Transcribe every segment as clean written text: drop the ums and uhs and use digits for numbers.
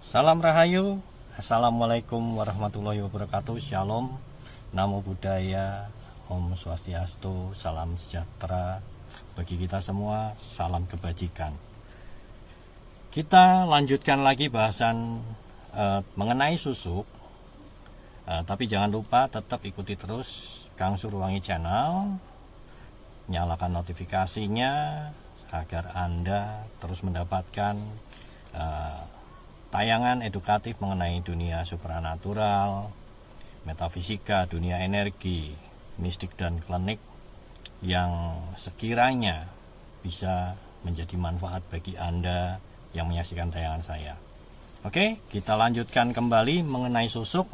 Salam Rahayu, Assalamualaikum warahmatullahi wabarakatuh. Shalom, Namo Buddhaya, Om Swastiastu, salam sejahtera bagi kita semua, salam kebajikan. Kita lanjutkan lagi bahasan mengenai susuk, tapi jangan lupa tetap ikuti terus Kang Surwangi Channel, nyalakan notifikasinya agar Anda terus mendapatkan tayangan edukatif mengenai dunia supranatural, metafisika, dunia energi, mistik dan klinik yang sekiranya bisa menjadi manfaat bagi Anda yang menyaksikan tayangan saya. Oke, kita lanjutkan kembali mengenai susuk.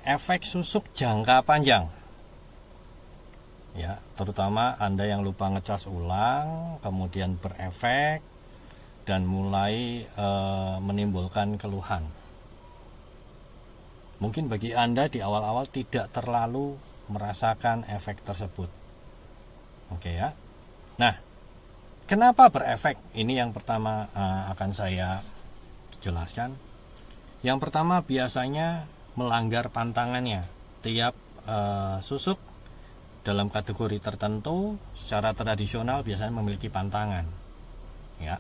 Efek susuk jangka panjang. Ya, terutama Anda yang lupa ngecas ulang, kemudian berefek dan mulai menimbulkan keluhan. Mungkin bagi Anda di awal-awal tidak terlalu merasakan efek tersebut. Oke ya. Nah, kenapa berefek? Ini yang pertama akan saya jelaskan. Yang pertama biasanya melanggar pantangannya. Tiap susuk dalam kategori tertentu secara tradisional biasanya memiliki pantangan. Ya.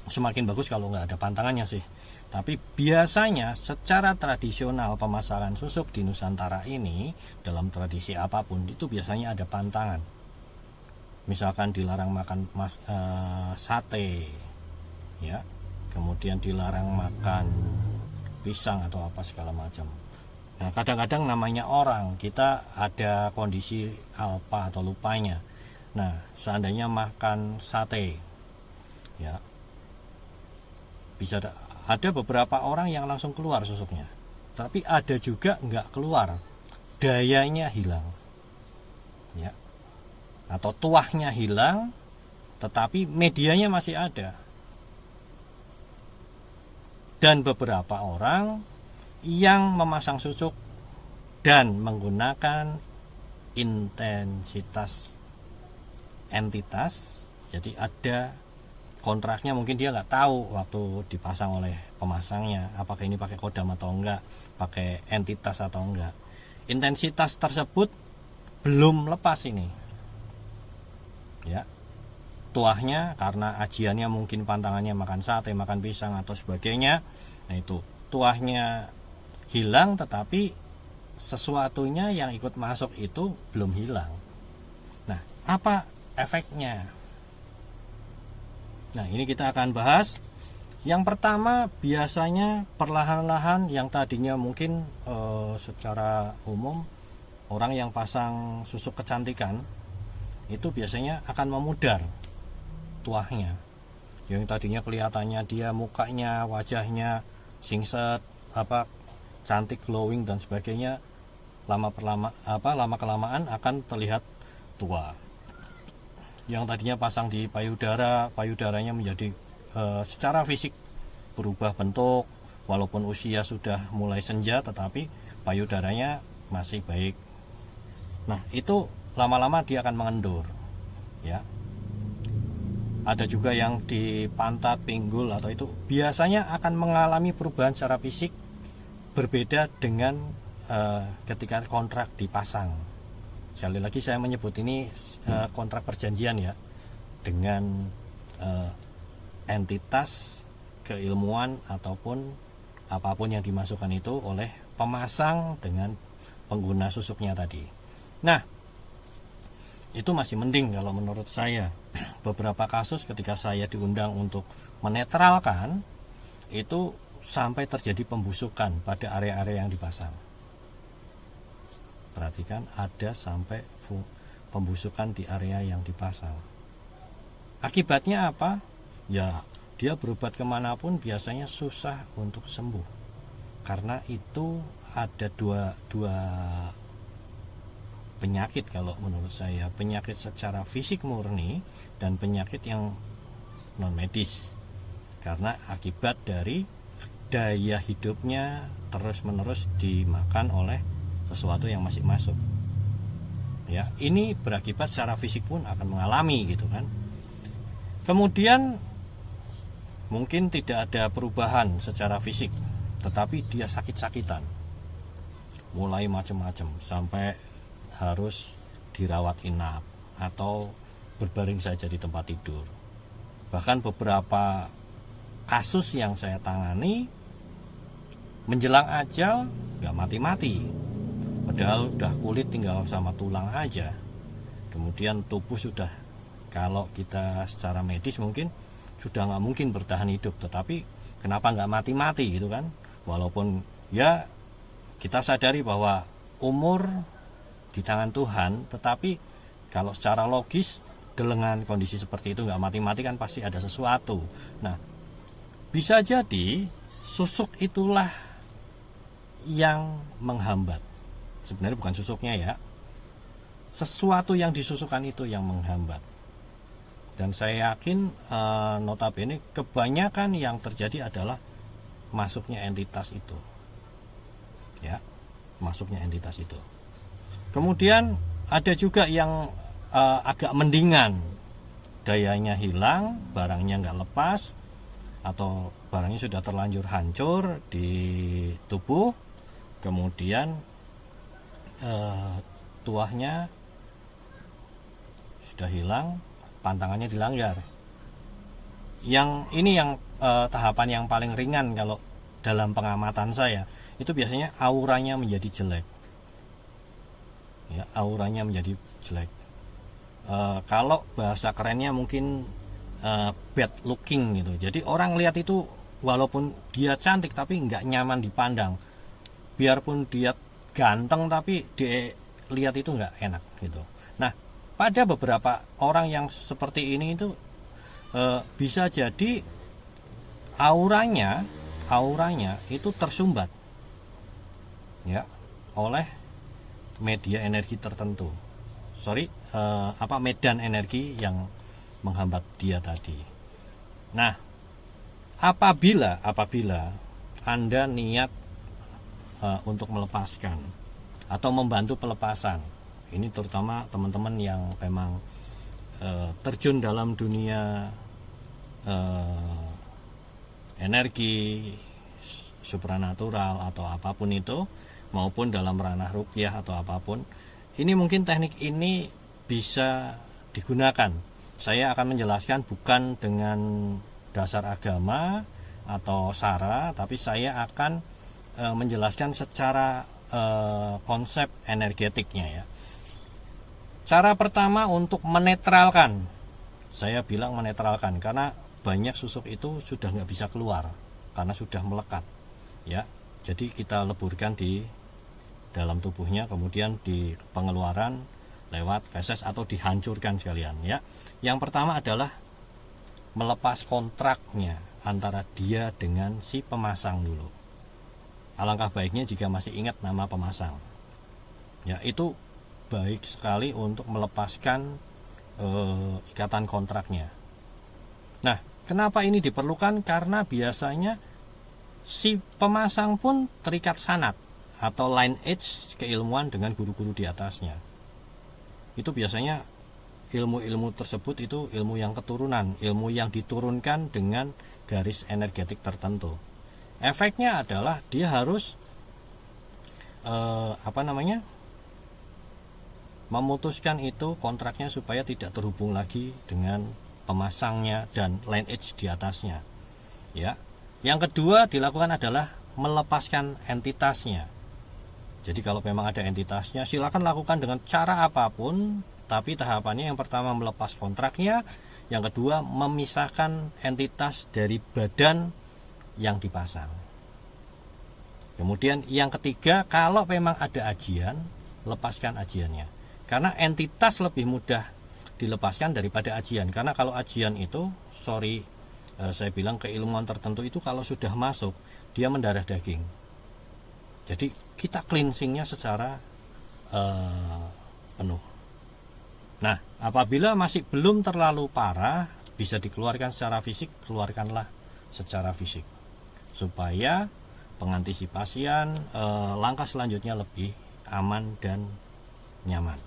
Semakin bagus kalau nggak ada pantangannya sih. Tapi biasanya secara tradisional pemasangan susuk di Nusantara ini dalam tradisi apapun itu biasanya ada pantangan. Misalkan dilarang makan sate, ya, kemudian dilarang makan pisang atau apa segala macam. Nah, kadang-kadang namanya orang kita ada kondisi alpa atau lupanya. Nah, seandainya makan sate, ya, bisa ada beberapa orang yang langsung keluar susuknya, tapi ada juga nggak keluar, dayanya hilang, ya, atau tuahnya hilang, tetapi medianya masih ada. Dan beberapa orang yang memasang susuk dan menggunakan intensitas entitas, jadi ada kontraknya, mungkin dia nggak tahu waktu dipasang oleh pemasangnya apakah ini pakai kodam atau enggak, pakai entitas atau enggak. Intensitas tersebut belum lepas ini, ya, tuahnya karena ajiannya mungkin pantangannya makan sate, makan pisang atau sebagainya. Nah, itu tuahnya hilang, tetapi sesuatunya yang ikut masuk itu belum hilang. Nah, apa efeknya? Nah, ini kita akan bahas. Yang pertama, biasanya perlahan-lahan yang tadinya mungkin secara umum orang yang pasang susuk kecantikan itu biasanya akan memudar tuahnya. Yang tadinya kelihatannya dia mukanya, wajahnya singset, cantik, glowing dan sebagainya, lama kelamaan akan terlihat tua. Yang tadinya pasang di payudaranya menjadi secara fisik berubah bentuk, walaupun usia sudah mulai senja tetapi payudaranya masih baik. Nah, itu lama-lama dia akan mengendur, ya. Ada juga yang di pantat, pinggul atau itu biasanya akan mengalami perubahan secara fisik berbeda dengan ketika kontrak dipasang. Sekali lagi saya menyebut ini kontrak perjanjian, ya, dengan entitas keilmuan ataupun apapun yang dimasukkan itu oleh pemasang dengan pengguna susuknya tadi. Nah, itu masih mending kalau menurut saya. Beberapa kasus ketika saya diundang untuk menetralkan itu sampai terjadi pembusukan pada area-area yang dipasang. Perhatikan, ada sampai pembusukan di area yang dipasang. Akibatnya apa? Ya, dia berobat kemanapun biasanya susah untuk sembuh. Karena itu ada dua penyakit kalau menurut saya. Penyakit secara fisik murni dan penyakit yang non medis. Karena akibat dari daya hidupnya terus-menerus dimakan oleh sesuatu yang masih masuk. Ya, ini berakibat secara fisik pun akan mengalami gitu kan. Kemudian mungkin tidak ada perubahan secara fisik, tetapi dia sakit-sakitan, mulai macam-macam sampai harus dirawat inap atau berbaring saja di tempat tidur. Bahkan beberapa kasus yang saya tangani menjelang ajal nggak mati-mati, padahal udah kulit tinggal sama tulang aja. Kemudian tubuh sudah, kalau kita secara medis mungkin sudah nggak mungkin bertahan hidup, tetapi kenapa nggak mati-mati gitu kan? Walaupun ya kita sadari bahwa umur di tangan Tuhan, tetapi kalau secara logis dengan kondisi seperti itu nggak mati-mati kan pasti ada sesuatu. Nah, bisa jadi susuk itulah yang menghambat. Sebenarnya bukan susuknya ya, sesuatu yang disusukkan itu yang menghambat. Dan saya yakin notabene kebanyakan yang terjadi adalah masuknya entitas itu, ya, masuknya entitas itu. Kemudian ada juga yang agak mendingan, dayanya hilang, barangnya nggak lepas, atau barangnya sudah terlanjur hancur di tubuh, kemudian tuahnya sudah hilang, pantangannya dilanggar. Yang ini yang tahapan yang paling ringan kalau dalam pengamatan saya, itu biasanya auranya menjadi jelek. Ya, auranya menjadi jelek. Kalau bahasa kerennya mungkin bad looking gitu. Jadi orang lihat itu walaupun dia cantik tapi nggak nyaman dipandang. Biarpun dia ganteng tapi dilihat itu nggak enak gitu. Nah, pada beberapa orang yang seperti ini itu bisa jadi auranya itu tersumbat, ya, oleh media energi tertentu. Medan energi yang menghambat dia tadi. Nah, apabila Anda niat untuk melepaskan atau membantu pelepasan, ini terutama teman-teman yang memang terjun dalam dunia energi supranatural atau apapun itu, maupun dalam ranah ruqyah atau apapun, ini mungkin teknik ini bisa digunakan. Saya akan menjelaskan bukan dengan dasar agama atau sara, tapi saya akan menjelaskan secara konsep energetiknya ya. Cara pertama untuk menetralkan, saya bilang menetralkan karena banyak susuk itu sudah nggak bisa keluar karena sudah melekat, ya. Jadi kita leburkan di dalam tubuhnya, kemudian di pengeluaran lewat feses atau dihancurkan sekalian ya. Yang pertama adalah melepas kontraknya antara dia dengan si pemasang dulu. Alangkah baiknya jika masih ingat nama pemasang, ya, itu baik sekali untuk melepaskan ikatan kontraknya. Nah, kenapa ini diperlukan? Karena biasanya si pemasang pun terikat sanad atau lineage keilmuan dengan guru-guru di atasnya. Itu biasanya ilmu-ilmu tersebut itu ilmu yang keturunan, ilmu yang diturunkan dengan garis energetik tertentu. Efeknya adalah dia harus memutuskan itu kontraknya supaya tidak terhubung lagi dengan pemasangnya dan lineage di atasnya. Ya. Yang kedua dilakukan adalah melepaskan entitasnya. Jadi kalau memang ada entitasnya, silakan lakukan dengan cara apapun, tapi tahapannya yang pertama melepas kontraknya, yang kedua memisahkan entitas dari badan yang dipasang. Kemudian yang ketiga, kalau memang ada ajian, lepaskan ajiannya. Karena entitas lebih mudah dilepaskan daripada ajian. Karena kalau ajian itu, saya bilang keilmuan tertentu itu kalau sudah masuk, dia mendarah daging. Jadi kita cleansingnya secara penuh. Nah, apabila masih belum terlalu parah, bisa dikeluarkan secara fisik, keluarkanlah secara fisik. Supaya pengantisipasian langkah selanjutnya lebih aman dan nyaman.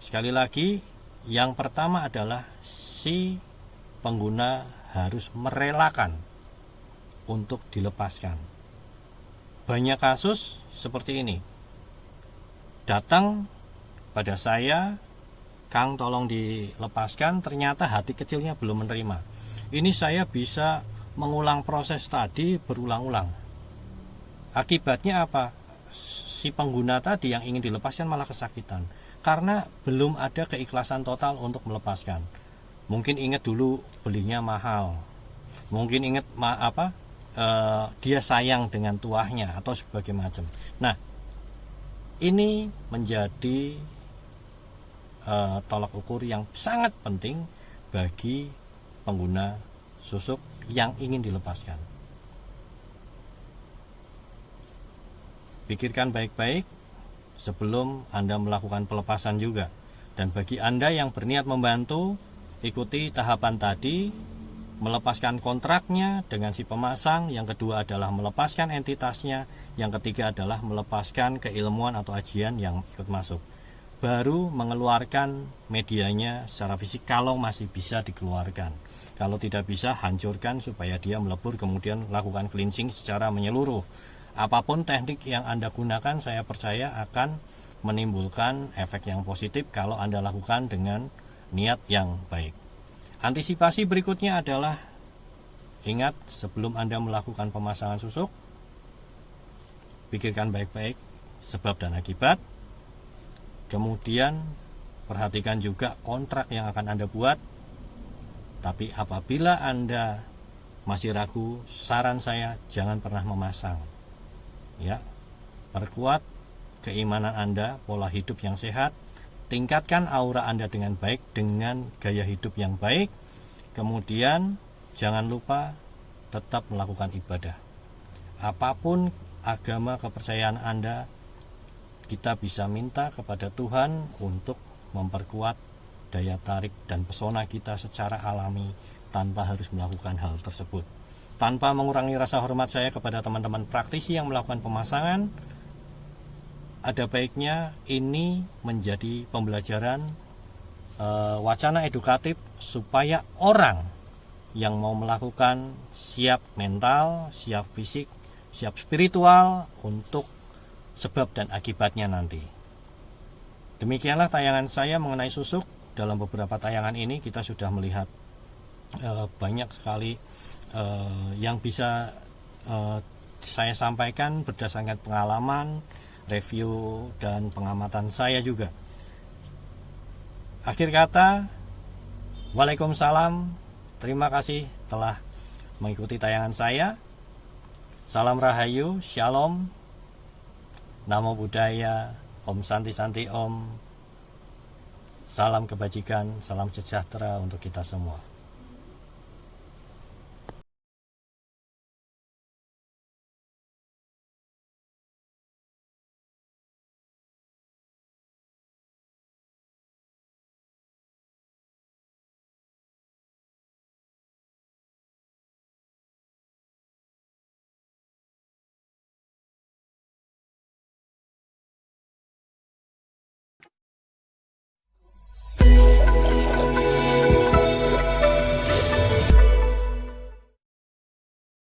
Sekali lagi, yang pertama adalah si pengguna harus merelakan untuk dilepaskan. Banyak kasus seperti ini. Datang pada saya, Kang tolong dilepaskan, ternyata hati kecilnya belum menerima. Ini saya bisa mengulang proses tadi berulang-ulang. Akibatnya apa? Si pengguna tadi yang ingin dilepaskan malah kesakitan. Karena belum ada keikhlasan total untuk melepaskan. Mungkin ingat dulu belinya mahal. Mungkin ingat dia sayang dengan tuahnya atau sebagainya macam. Nah, ini menjadi tolak ukur yang sangat penting bagi pengguna susuk yang ingin dilepaskan. Pikirkan baik-baik sebelum Anda melakukan pelepasan juga. Dan bagi Anda yang berniat membantu, ikuti tahapan tadi, melepaskan kontraknya dengan si pemasang, yang kedua adalah melepaskan entitasnya, yang ketiga adalah melepaskan keilmuan atau ajian yang ikut masuk. Baru mengeluarkan medianya secara fisik kalau masih bisa dikeluarkan. Kalau tidak bisa, hancurkan supaya dia melebur, kemudian lakukan cleansing secara menyeluruh. Apapun teknik yang Anda gunakan, saya percaya akan menimbulkan efek yang positif kalau Anda lakukan dengan niat yang baik. Antisipasi berikutnya adalah, ingat sebelum Anda melakukan pemasangan susuk, pikirkan baik-baik sebab dan akibat. Kemudian perhatikan juga kontrak yang akan Anda buat. Tapi apabila Anda masih ragu, saran saya jangan pernah memasang. Ya, perkuat keimanan Anda, pola hidup yang sehat, tingkatkan aura Anda dengan baik, dengan gaya hidup yang baik. Kemudian jangan lupa tetap melakukan ibadah. Apapun agama kepercayaan Anda, kita bisa minta kepada Tuhan untuk memperkuat daya tarik dan pesona kita secara alami tanpa harus melakukan hal tersebut. Tanpa mengurangi rasa hormat saya kepada teman-teman praktisi yang melakukan pemasangan, ada baiknya ini menjadi pembelajaran, wacana edukatif supaya orang yang mau melakukan siap mental, siap fisik, siap spiritual untuk sebab dan akibatnya nanti. Demikianlah tayangan saya mengenai susuk. Dalam beberapa tayangan ini kita sudah melihat banyak sekali yang bisa saya sampaikan berdasarkan pengalaman, review, dan pengamatan saya juga. Akhir kata, Waalaikumsalam. Terima kasih telah mengikuti tayangan saya. Salam Rahayu, Shalom, Namo Buddhaya, Om Santi Santi Om. Salam kebajikan, salam sejahtera untuk kita semua.